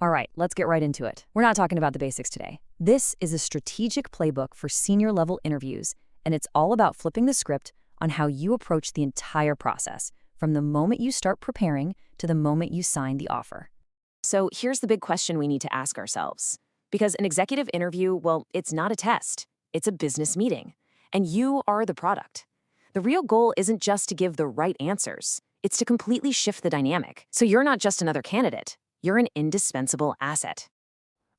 All right, let's get right into it. We're not talking about the basics today. This is a strategic playbook for senior-level interviews, and it's all about flipping the script on how you approach the entire process, from the moment you start preparing to the moment you sign the offer. So here's the big question we need to ask ourselves. Because an executive interview, well, it's not a test. It's a business meeting. And you are the product. The real goal isn't just to give the right answers. It's to completely shift the dynamic. So you're not just another candidate. You're an indispensable asset.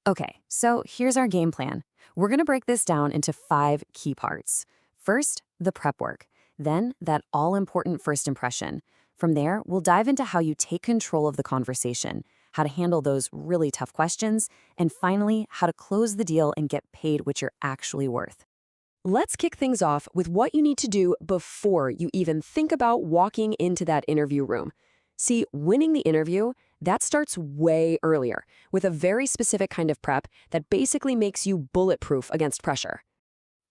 Okay, so here's our game plan. We're going to break this down into 5 key parts. First, the prep work. Then, that all-important first impression. From there, we'll dive into how you take control of the conversation, how to handle those really tough questions, and finally, how to close the deal and get paid what you're actually worth. Let's kick things off with what you need to do before you even think about walking into that interview room. See, winning the interview, that starts way earlier, with a very specific kind of prep that basically makes you bulletproof against pressure.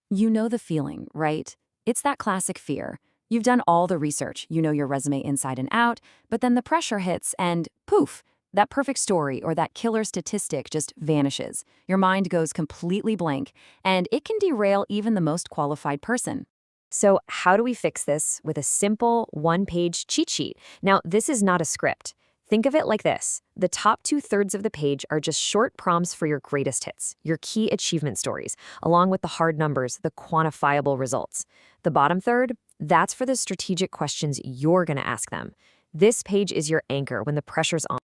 You know the feeling, right? It's that classic fear. You've done all the research, you know your resume inside and out, but then the pressure hits and poof, that perfect story or that killer statistic just vanishes. Your mind goes completely blank, and it can derail even the most qualified person. So how do we fix this with a simple one-page cheat sheet? Now, this is not a script. Think of it like this. The top 2/3 of the page are just short prompts for your greatest hits, your key achievement stories, along with the hard numbers, the quantifiable results. The bottom third, that's for the strategic questions you're going to ask them. This page is your anchor when the pressure's on.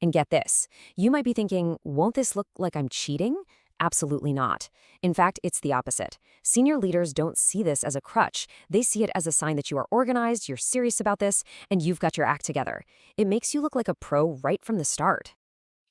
And get this, you might be thinking, won't this look like I'm cheating? Absolutely not. In fact, it's the opposite. Senior leaders don't see this as a crutch. They see it as a sign that you are organized, you're serious about this, and you've got your act together. It makes you look like a pro right from the start.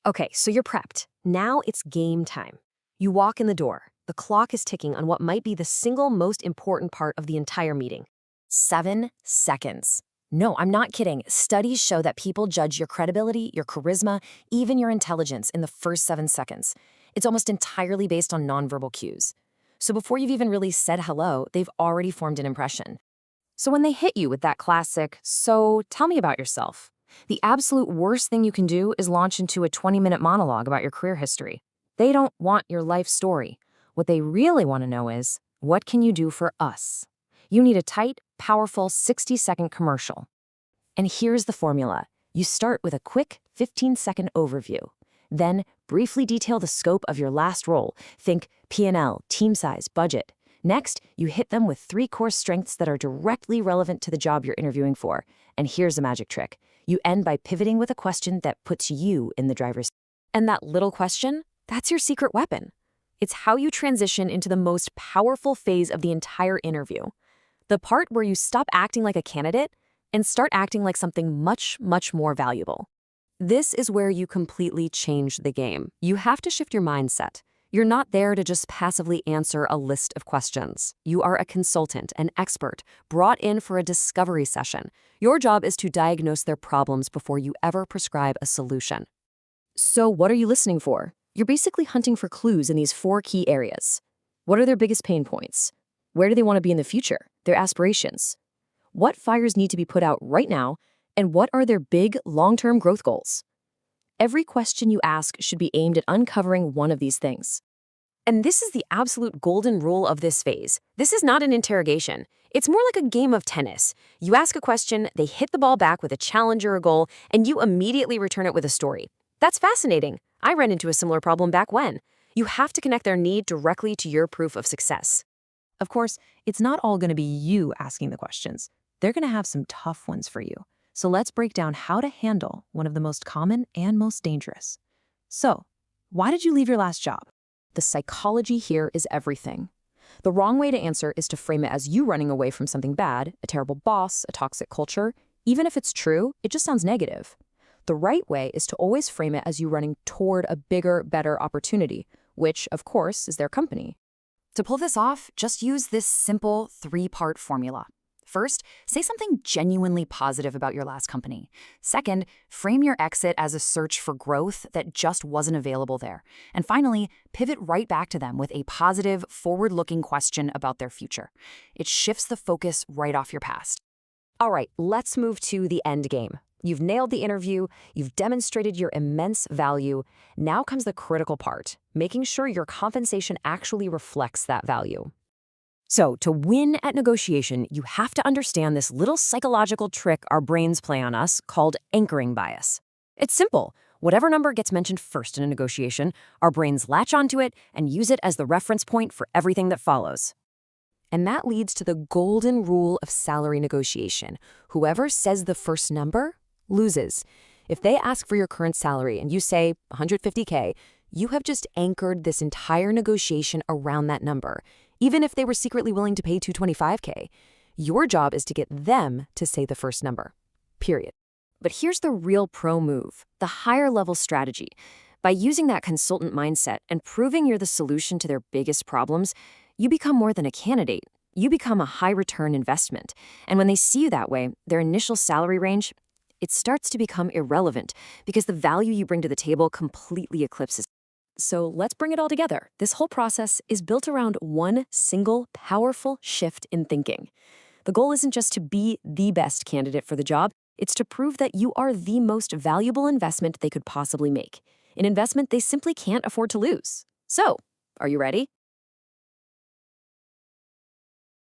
Okay, so you're prepped. Now it's game time. You walk in the door. The clock is ticking on what might be the single most important part of the entire meeting. 7 seconds. No, I'm not kidding. Studies show that people judge your credibility, your charisma, even your intelligence in the first 7 seconds. It's almost entirely based on nonverbal cues. So before you've even really said hello, they've already formed an impression. So when they hit you with that classic, "So tell me about yourself," the absolute worst thing you can do is launch into a 20-minute monologue about your career history. They don't want your life story. What they really want to know is, what can you do for us? You need a tight, powerful 60-second commercial. And here's the formula. You start with a quick 15-second overview. Then briefly detail the scope of your last role. Think P&L, team size, budget. Next, you hit them with 3 core strengths that are directly relevant to the job you're interviewing for. And here's a magic trick. You end by pivoting with a question that puts you in the driver's seat. And that little question, that's your secret weapon. It's how you transition into the most powerful phase of the entire interview. The part where you stop acting like a candidate and start acting like something much, much more valuable. This is where you completely change the game. You have to shift your mindset. You're not there to just passively answer a list of questions. You are a consultant, an expert, brought in for a discovery session. Your job is to diagnose their problems before you ever prescribe a solution. So what are you listening for? You're basically hunting for clues in these 4 key areas. What are their biggest pain points? Where do they want to be in the future? Their aspirations? What fires need to be put out right now? And what are their big, long-term growth goals? Every question you ask should be aimed at uncovering one of these things. And this is the absolute golden rule of this phase. This is not an interrogation. It's more like a game of tennis. You ask a question, they hit the ball back with a challenge or a goal, and you immediately return it with a story. That's fascinating. I ran into a similar problem back when. You have to connect their need directly to your proof of success. Of course, it's not all going to be you asking the questions. They're going to have some tough ones for you. So let's break down how to handle one of the most common and most dangerous. So, why did you leave your last job? The psychology here is everything. The wrong way to answer is to frame it as you running away from something bad, a terrible boss, a toxic culture. Even if it's true, it just sounds negative. The right way is to always frame it as you running toward a bigger, better opportunity, which, of course, is their company. To pull this off, just use this simple 3-part formula. First, say something genuinely positive about your last company. Second, frame your exit as a search for growth that just wasn't available there. And finally, pivot right back to them with a positive, forward-looking question about their future. It shifts the focus right off your past. All right, let's move to the end game. You've nailed the interview, you've demonstrated your immense value. Now comes the critical part, making sure your compensation actually reflects that value. So, to win at negotiation, you have to understand this little psychological trick our brains play on us called anchoring bias. It's simple. Whatever number gets mentioned first in a negotiation, our brains latch onto it and use it as the reference point for everything that follows. And that leads to the golden rule of salary negotiation. Whoever says the first number loses. If they ask for your current salary and you say 150K, you have just anchored this entire negotiation around that number. Even if they were secretly willing to pay 225K, your job is to get them to say the first number. Period. But here's the real pro move, the higher level strategy. By using that consultant mindset and proving you're the solution to their biggest problems, you become more than a candidate. You become a high return investment. And when they see you that way, their initial salary range, it starts to become irrelevant because the value you bring to the table completely eclipses. So let's bring it all together. This whole process is built around one single, powerful shift in thinking. The goal isn't just to be the best candidate for the job, it's to prove that you are the most valuable investment they could possibly make, an investment they simply can't afford to lose. So, are you ready?